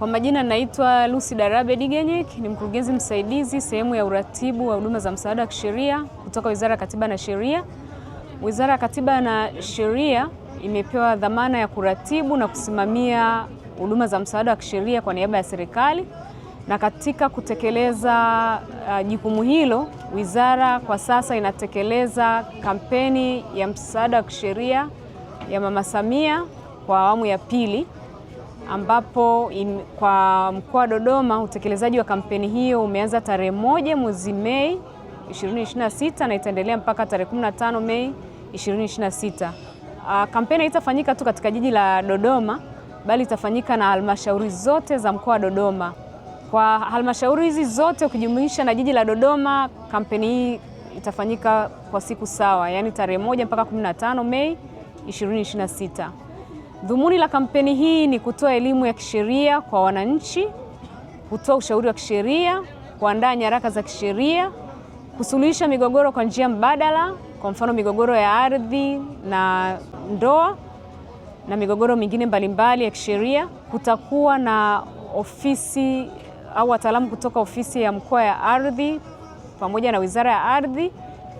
Kwa majina naitwa Lucy Darabe Digenyek, ni mkurugenzi msaidizi sehemu ya uratibu wa huduma za msaada wa kisheria kutoka Wizara ya Katiba na Sheria. Wizara ya Katiba na Sheria imepewa dhamana ya kuratibu na kusimamia huduma za msaada wa kisheria kwa niaba ya serikali, na katika kutekeleza jukumu hilo, wizara kwa sasa inatekeleza kampeni ya msaada wa kisheria ya Mama Samia kwa awamu ya pili, ambapo kwa mkoa wa Dodoma utekelezaji wa kampeni hiyo umeanza tarehe 1 mwezi Mei 2026 na itaendelea mpaka tarehe 15 Mei 2026. Kampeni haitafanyika tu katika jiji la Dodoma, bali itafanyika na halmashauri zote za mkoa wa Dodoma. Kwa halmashauri hizi zote ukijumuisha na jiji la Dodoma, kampeni hii itafanyika kwa siku sawa, yani tarehe 1 mpaka 15 Mei 2026. Dhumuni la kampeni hii ni kutoa elimu ya kisheria kwa wananchi, kutoa ushauri wa kisheria, kuandaa nyaraka za kisheria, kusuluhisha migogoro kwa njia mbadala, kwa mfano migogoro ya ardhi na ndoa na migogoro mingine mbalimbali ya kisheria. Kutakuwa na ofisi au wataalamu kutoka ofisi ya mkoa ya ardhi pamoja na Wizara ya Ardhi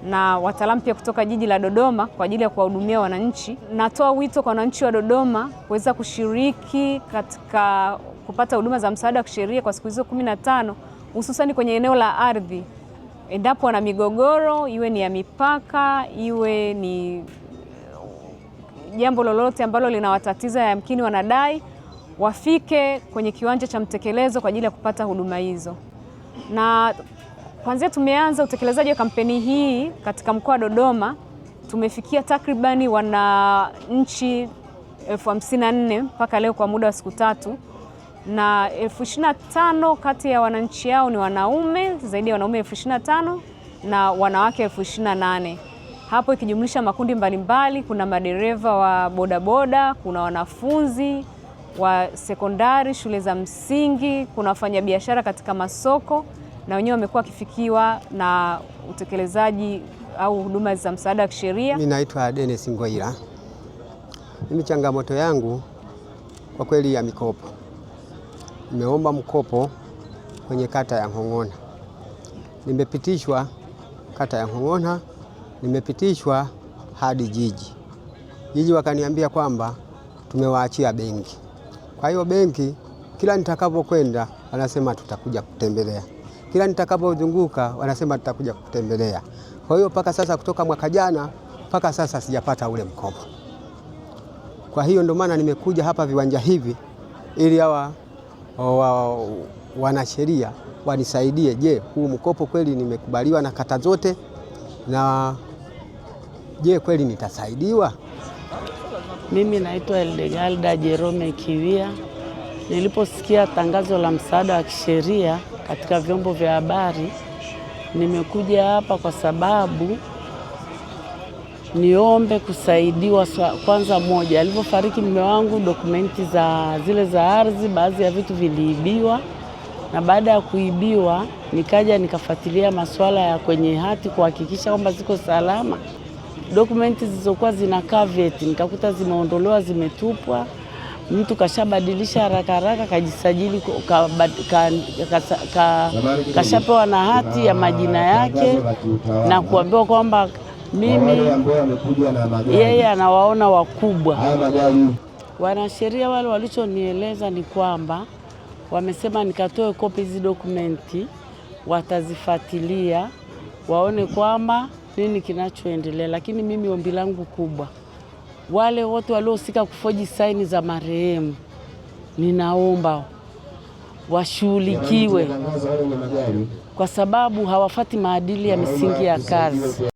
na wataalamu pia kutoka jiji la Dodoma kwa ajili ya kuwahudumia wananchi. Natoa wito kwa wananchi wa Dodoma kuweza kushiriki katika kupata huduma za msaada wa kisheria kwa siku hizo 15, hususani kwenye eneo la ardhi. Endapo wana migogoro, iwe ni ya mipaka, iwe ni jambo lolote ambalo linawatatiza yamkini wanadai, wafike kwenye kiwanja cha mtekelezo kwa ajili ya kupata huduma hizo. Na kwanza tumeanza utekelezaji wa kampeni hii katika mkoa wa Dodoma, tumefikia takribani wananchi 54,000 mpaka leo kwa muda wa siku 3, na 25,000 kati ya wananchi hao ni wanaume, zaidi ya wanaume 25,000 na wanawake 28,000. Hapo ikijumlisha makundi mbalimbali, kuna madereva wa bodaboda, kuna wanafunzi wa sekondari, shule za msingi, kuna wafanyabiashara katika masoko, na wenyewe wamekuwa wakifikiwa na utekelezaji au huduma za msaada wa kisheria. Mimi naitwa Dennis Ngoira. Mimi changamoto yangu kwa kweli ya mikopo. Nimeomba mkopo kwenye kata ya Ng'ong'ona. Nimepitishwa kata ya Ng'ong'ona, nimepitishwa hadi jiji. Jiji wakaniambia kwamba tumewaachia benki. Kwa hiyo benki kila nitakapokwenda wanasema tutakuja kutembelea. Kila nitakapozunguka wanasema tutakuja kutembelea. Kwa hiyo mpaka sasa, kutoka mwaka jana mpaka sasa sijapata ule mkopo. Kwa hiyo ndio maana nimekuja hapa viwanja hivi ili hawa wanasheria wanisaidie. Je, huu mkopo kweli nimekubaliwa na kata zote, na je kweli nitasaidiwa? Mimi naitwa Eldegalda Jerome Kiwia. Niliposikia tangazo la msaada wa kisheria katika vyombo vya habari, nimekuja hapa kwa sababu niombe kusaidiwa. Kwanza moja, alipofariki mume wangu, dokumenti zile za ardhi, baadhi ya vitu viliibiwa, na baada ya kuibiwa nikaja nikafuatilia masuala ya kwenye hati kuhakikisha kwamba ziko salama. Dokumenti zilizokuwa zinakaa vyeti nikakuta zimeondolewa, zimetupwa. Mtu kashabadilisha haraka kajisajili, kashapewa na hati ya majina yake na kuambiwa kwamba yeye anawaona wakubwa. Wanasheria wale walichonieleza ni kwamba wamesema nikatoe kopi hizi dokumenti, watazifuatilia waone kwamba nini kinachoendelea. Lakini mimi ombi langu kubwa, wale wote waliohusika kufoji saini za marehemu, ninaomba washughulikiwe kwa sababu hawafati maadili ya misingi ya kazi.